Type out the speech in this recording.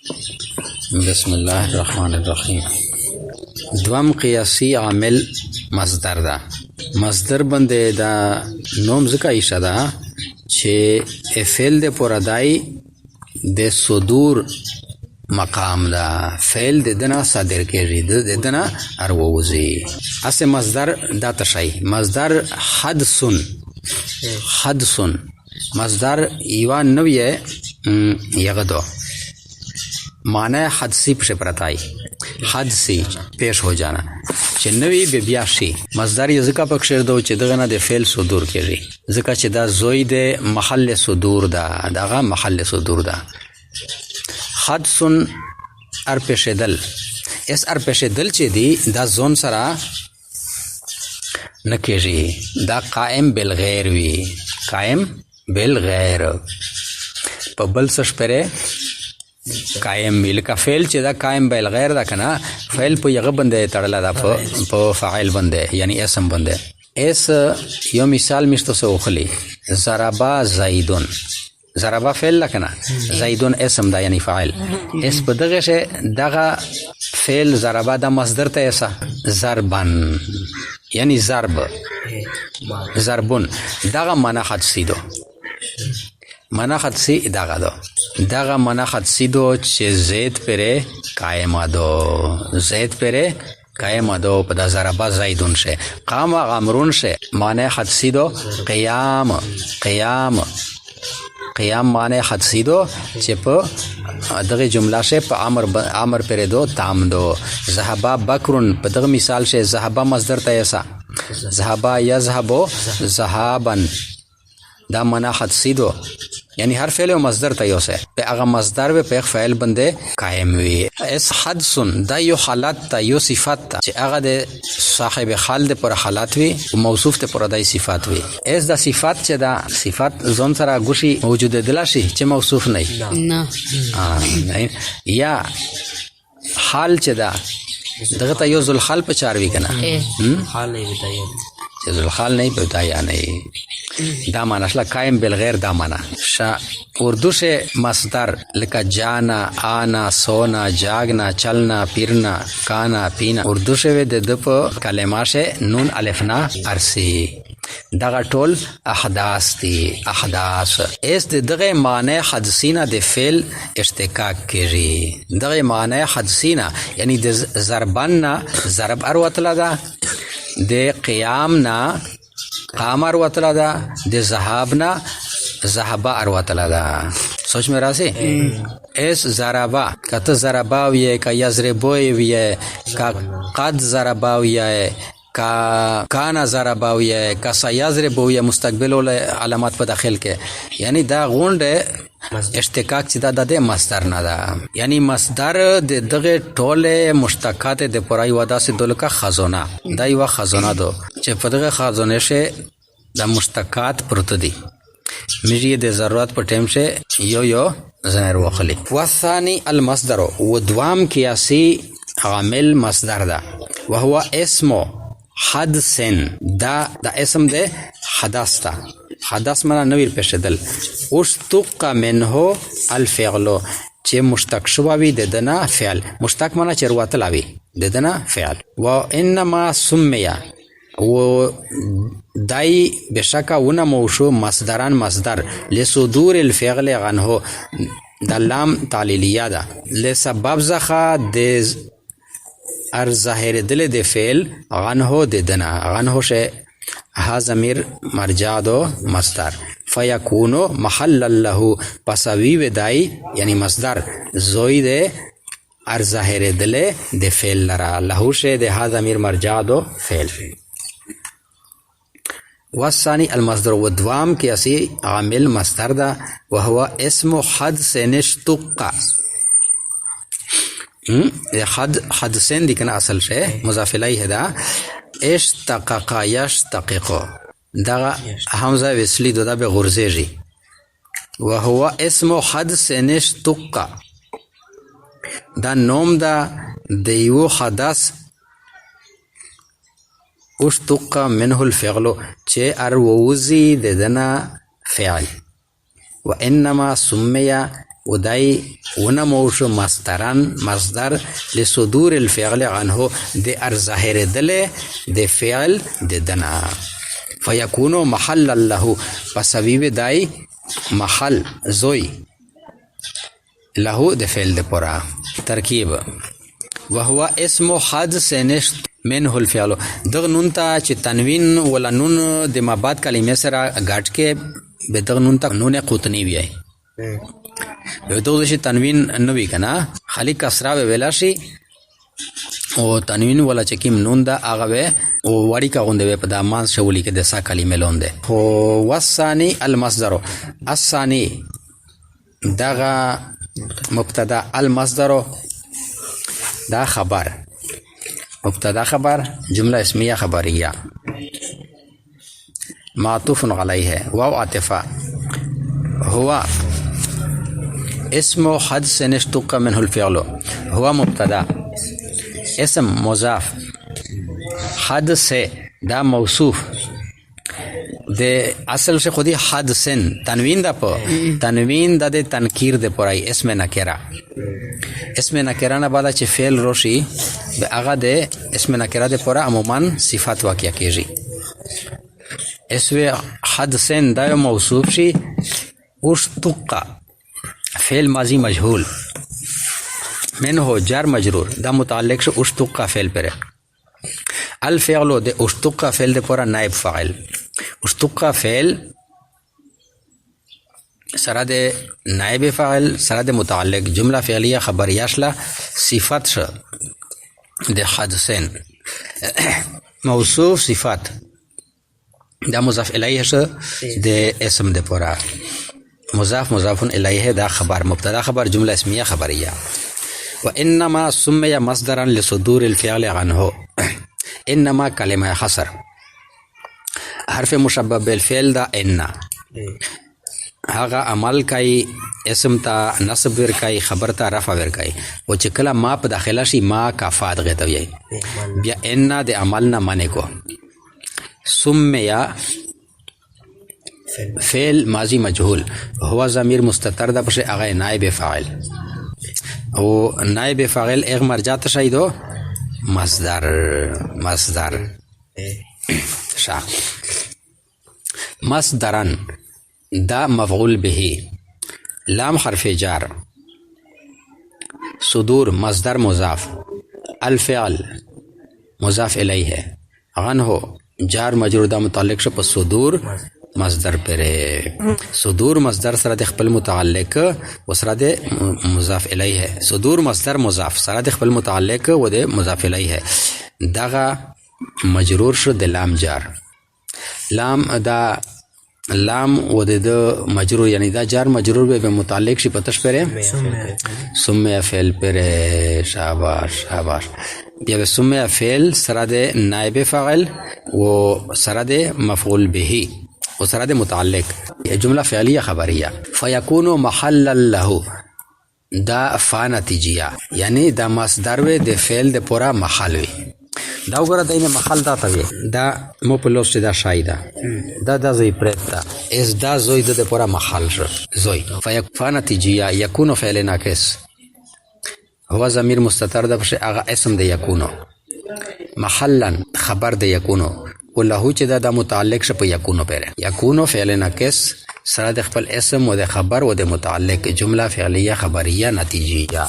بسم الله الرحمن الرحیم. دوم قیاسی عامل مصدر ده. مصدر باندې دا نوم ځکه ایښه ده چې فعل د پردای د صدور مقام ده. فعل د دنه صادر کېږي، د دنه ارووزي. اسه مصدر دا تشای مصدر حدثن مصدر یوا نویه یغدو معنی حدثی پش پرتائی، حدثی پیش ہو جانا چې نوی به بیا شي. مصدر یې ځکه پکښې دو چې دغه نه د فعل صدور کېږي، ځکه چې دا زوی د محل صدور ده، دغه محل صدور ده. حدثن ارپیشدل، اس ارپیشدل چې دی دا زون سره نه کېږي، دا قائم بالغیر وي، قائم بالغیر په بل څه شپره قائم وی. لکه فعل چې دا قائم بالغیر ده کنه، فعل په یغه باندې تړله ده، په فاعل باندې یعنی اسم باندې. اس یو مثال مشته سو خلی ضربا زیدون، ضربا فعل لکنه، زیدون اسم ده یعنی فاعل. اس په دغه شه دغه فعل ضربا د مصدر ته ایسا ضربن یعنی ضرب، ضربون دغه معنا حدسی دو، معنا حدسی دغه دو، دغه معنا حدسی دو چې زید پره قائم دو، زید پره قائم دو په د ضربا زیدون شه. قام غمرون شه معنا حدسی دو قیام، قیام معنی حدسی دو چې په دغه جمله شه په امر پر دو تام دو. ذهبا بکرون په دغه مثال شه ذهبا مصدر ته ایسا ذهبا یذهبو ذهابن، دا معنی حدسی دو یعنی هر فعل و مصدر ته یوسه په هغه مصدر به په فعل باندې قائم وي. اس حدثن دا یو حالت ته یو صفت ته چې هغه د صاحب حال د پر حالت وي او موصوف ته پر دای صفات وي. اس دا صفات چې دا صفات زون سره غوشي موجود دلا شي چې موصوف نه نه یا حال چې دا دغه ته یو ذل حال په چاروي کنه، حال نه بتایا چې ذل حال نه بتایا نه دا معنی شلا قائم بالغیر دا معنی شا. اردو سے مصدر لکا جانا، آنا، سونا، جاگنا، چلنا، پیرنا، کانا، پینا، اردو سے وی د په کلمه سے نون الفنا ارسی دغه ټول احداث دي، احداث. اس دغه معنی حدثینا د فعل اشتقاق کېږي، دغه معنی حدثینا یعنی د ضربنا ضرب اروتلا ده، د قیامنا قام اروتلا ده، د ذهابنا ذهبا اروتلا ده. سوچ میں راسی اس ضربا کته ضربا وی کا یضربو وی کا قد ضربا وی کا کانا ضربا وی کا سیضربو وی مستقبل ول علامات په داخل کې، یعنی دا غوند اشتقاق چې دا د مصدر نه ده. یعنی مصدر د دغه ټوله مشتقات د پرای ودا سي دلکه خزانه، دا یو خزانه ده چې په دغه خزانه شه د مشتقات پروت دي. میږي د ضرورت په ټیم شه یو ظاهر وخلی. والثاني المصدر، و دوام قیاسی عامل مصدر ده، وهو اسم حدثن، دا اسم ده حدث ده. حدث معنا نویر پیشدل. اشتق منه الفعل، چې مشتق شوی د دنا فعل، مشتق معنا چې رواتلاوی د دنا فعل. و انما سمیا و دای بشکا ونه موشو مصدران مصدر لصدور الفعل عنه، د لام تعلیلیه ده، لسبب زخه د ظاهر دل د فعل عنه د دنا، عنه شه ها ضمیر مرجع دو مصدر فیکونو محل له، پسوی ودای یعنی مصدر زوی د ظاهر دل د فعل لرا، له شه د ها ضمیر مرجع دو فعل. والثاني المصدر، و دوام قیاسی عامل مصدر ده، وهو اسم حدثن اشتق. حدثن دی کنه اصل شه مضاف الیه ده، اشتقق یشتقق دا حمزه وصلی ده به غرزیږي. وهو اسم حدثن اشتق، دا نوم ده د یو حدث اشتق منه الفعل چې ارووزی د دنا فعل. و انما سمیا و دای ونموش مصدرن مصدر لصدور الفعل عنه د ارظاهر دل د فعل د دنا فیکون محل له پس وی دای محل زوی له د فعل د پورا ترکیب وهو اسم حد سنشت منه الفعل دغ نون ته چې تنوین ولا نون د مابعد کلمې سره غاټ کې به دغ نون ته نون قطنی وی یو دغه شي تنوین نوې کنا خالی کسرا ویلا شي او تنوین ولا چې کیم نون دا هغه و او وړي کا غوندې په دامان شولي کې د سا کلمې لوندې هو والثاني المصدر الثاني دغه مبتدا المصدر دا خبر مبتدا خبر جمله اسمیه خبریه معطوف علیه واو عاطفه هو اسم حد سے نشتق منه الفعل هو مبتدا اسم مضاف حد سے دا موصوف د اصل سے خودی حد سن تنوین دا په تنوین د تنکیر د پرای اسم نکره اسم نکره نه بعد چې فعل روشي به هغه د اسم نکره د پورا عموما صفات واقع کیږي اسم حد سن دا موصوف شي اشتق فعل ماضی مجهول منه جار مجرور دا متعلق شو اشتق فعل پر الفعل د اشتق فعل د پورا نائب فاعل اشتق فعل سره د نائب فاعل سره د متعلق جمله فعلیه خبریه شله صفات ش د حدثن موصوف صفات دا مضاف الیه ش د اسم د پورا مضاف مضاف الیه دا خبر مبتدا خبر جمله اسمیه خبریه وانما سمي مصدرا لصدور الفعل عنه انما کلمه حصر حرف مشبه بالفعل دا ان هغه عمل کوي اسم ته نصب ور کوي خبر ته رفع ور کوي او چې کله ما په داخله شي ما کافات غته وي بیا ان د عمل نه منې کو سمیا فعل ماضی مجهول هو ضمیر مستتر ده پس هغه نائب فاعل او نائب فاعل اغ مرجع شایدو مصدر شا مصدرن دا مفعول به لام حرف جار صدور مصدر مضاف الفعل مضاف الیه عنه جار مجرور دا متعلق شو په صدور مصدر پر صدور مصدر سره د خپل متعلق و سره د مضاف الیه صدور مصدر مضاف سره د خپل متعلق و د مضاف الیه دغه مجرور شو د لام جار لام دا لام و د مجرور یعنی دا جار مجرور به متعلق شي پتش پره سمع فعل پر شاباش بیا به سمع فعل سره د نائب فاعل و سره د مفعول به و سره د متعلق جمله فعلیه خبریه فیکون محل له دا فا نتیجه یعنی دا مصدر و د فعل د پورا محل وي دا وګوره دینه محل دا ته دا مو په لوست دا شایده دا زوی پرتا اس دا زوی د پورا محل شو زوی فا نتیجه یکون فعل ناقص هو ضمیر مستتر ده پس هغه اسم د یکونو محلا خبر د یکونو ولهو چې دا متعلق ش په یکونو پر یکونو فعل ناقص سره د خپل اسم و د خبر و د متعلق جمله فعلیه خبریه نتیجه